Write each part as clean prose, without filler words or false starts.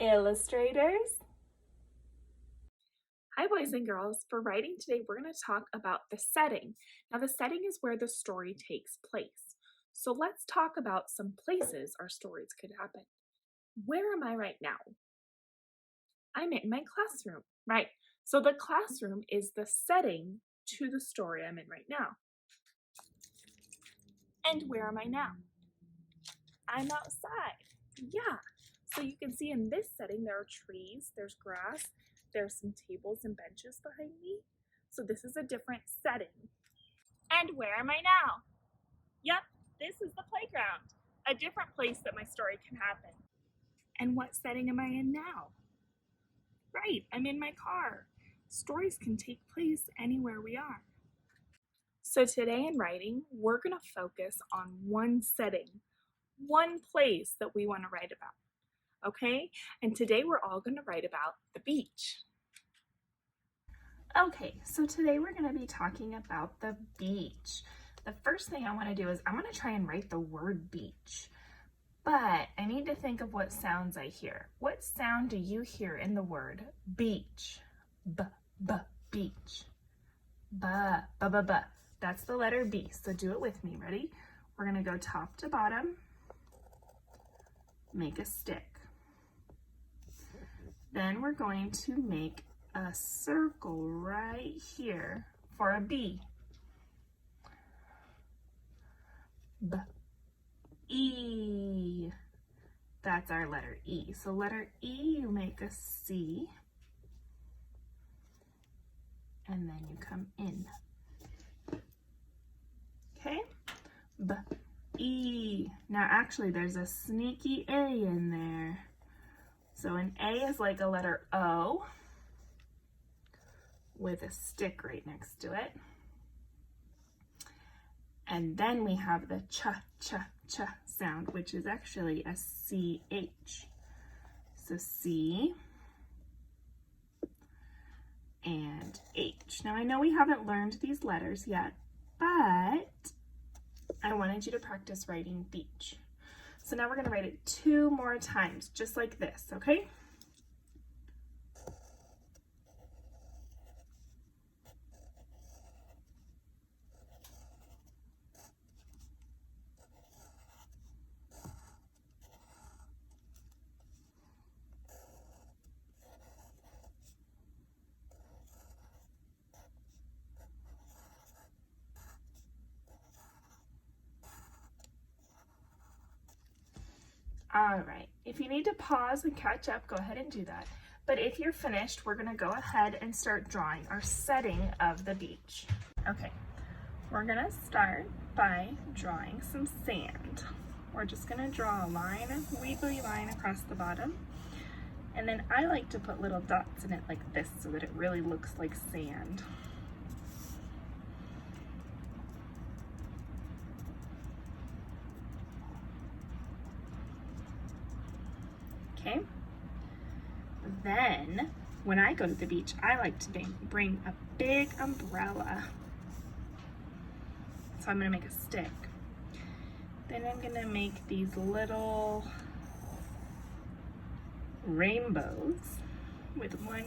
Illustrators. Hi boys and girls, for writing today we're going to talk about the setting. Now the setting is where the story takes place. So let's talk about some places our stories could happen. Where am I right now? I'm in my classroom, right? So the classroom is the setting to the story I'm in right now. And where am I now? I'm outside. Yeah. So you can see in this setting there are trees, there's grass, there's some tables and benches behind me. So this is a different setting. And where am I now? Yep, this is the playground, a different place that my story can happen. And what setting am I in now? Right, I'm in my car. Stories can take place anywhere we are. So today in writing, we're going to focus on one setting, one place that we want to write about. Okay, and today we're all going to write about the beach. Okay, so today we're going to be talking about the beach. The first thing I want to do is I'm going to try and write the word beach, but I need to think of what sounds I hear. What sound do you hear in the word beach? Beach. B. That's the letter B, so do it with me. Ready? We're going to go top to bottom, make a stick. Then we're going to make a circle right here for a B. E. That's our letter E. So letter E, you make a C. And then you come in. Okay? E. Now actually there's a sneaky A in there. So an A is like a letter O with a stick right next to it. And then we have the ch sound, which is actually a CH. So C and H. Now I know we haven't learned these letters yet, but I wanted you to practice writing beach. So now we're going to write it 2 more times, just like this, okay? All right, if you need to pause and catch up, go ahead and do that. But if you're finished, we're gonna go ahead and start drawing our setting of the beach. Okay, we're gonna start by drawing some sand. We're just gonna draw a line, a wiggly line across the bottom. And then I like to put little dots in it like this so that it really looks like sand. Okay. Then, when I go to the beach, I like to bring a big umbrella. So I'm gonna make a stick. Then I'm gonna make these little rainbows with one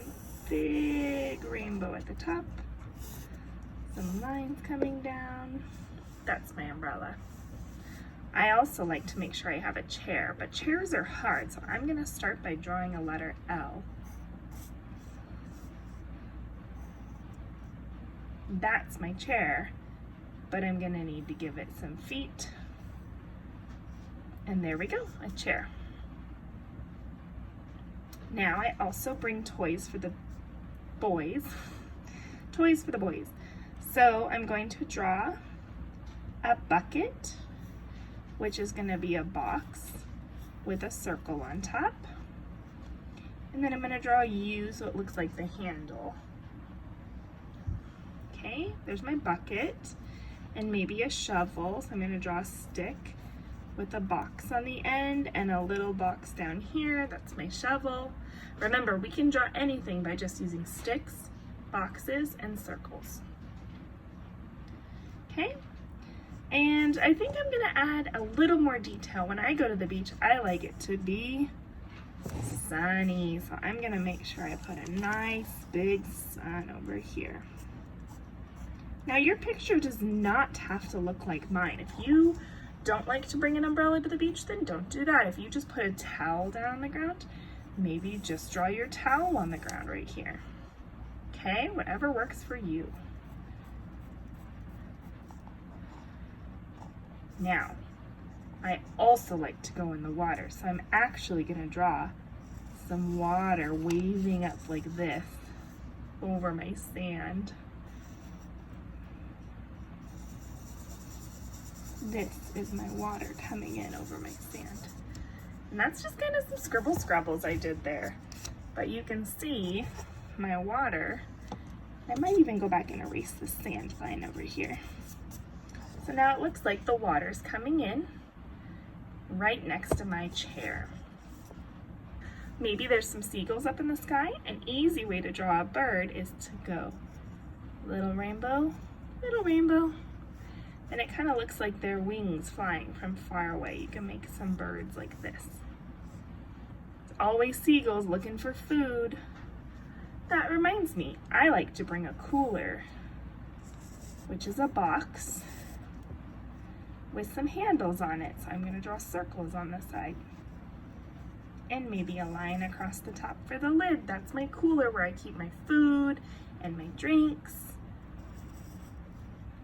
big rainbow at the top. Some lines coming down. That's my umbrella. I also like to make sure I have a chair, but chairs are hard, so I'm gonna start by drawing a letter L. That's my chair, but I'm gonna need to give it some feet. And there we go, a chair. Now I also bring toys for the boys. Toys for the boys. So I'm going to draw a bucket, which is going to be a box with a circle on top. And then I'm going to draw a U so it looks like the handle. Okay, there's my bucket and maybe a shovel. So I'm going to draw a stick with a box on the end and a little box down here. That's my shovel. Remember, we can draw anything by just using sticks, boxes, and circles. Okay? And I think I'm gonna add a little more detail. When I go to the beach, I like it to be sunny. So I'm gonna make sure I put a nice big sun over here. Now your picture does not have to look like mine. If you don't like to bring an umbrella to the beach, then don't do that. If you just put a towel down on the ground, maybe just draw your towel on the ground right here. Okay, whatever works for you. Now, I also like to go in the water, so I'm actually gonna draw some water waving up like this over my sand. This is my water coming in over my sand. And that's just kind of some scribble scrabbles I did there. But you can see my water. I might even go back and erase the sand line over here. So now it looks like the water's coming in right next to my chair. Maybe there's some seagulls up in the sky. An easy way to draw a bird is to go little rainbow, and it kind of looks like their wings flying from far away. You can make some birds like this. It's always seagulls looking for food. That reminds me, I like to bring a cooler, which is a box with some handles on it. So I'm going to draw circles on the side and maybe a line across the top for the lid. That's my cooler where I keep my food and my drinks.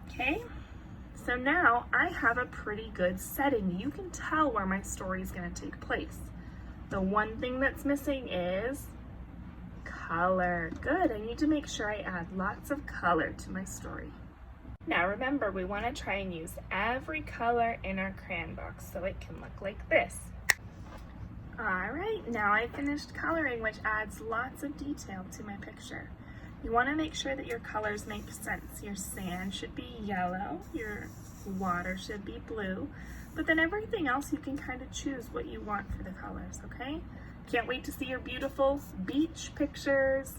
Okay, so now I have a pretty good setting. You can tell where my story is going to take place. The one thing that's missing is color. Good, I need to make sure I add lots of color to my story. Now remember, we want to try and use every color in our crayon box so it can look like this. Alright, now I finished coloring, which adds lots of detail to my picture. You want to make sure that your colors make sense. Your sand should be yellow, your water should be blue, but then everything else you can kind of choose what you want for the colors, okay? Can't wait to see your beautiful beach pictures.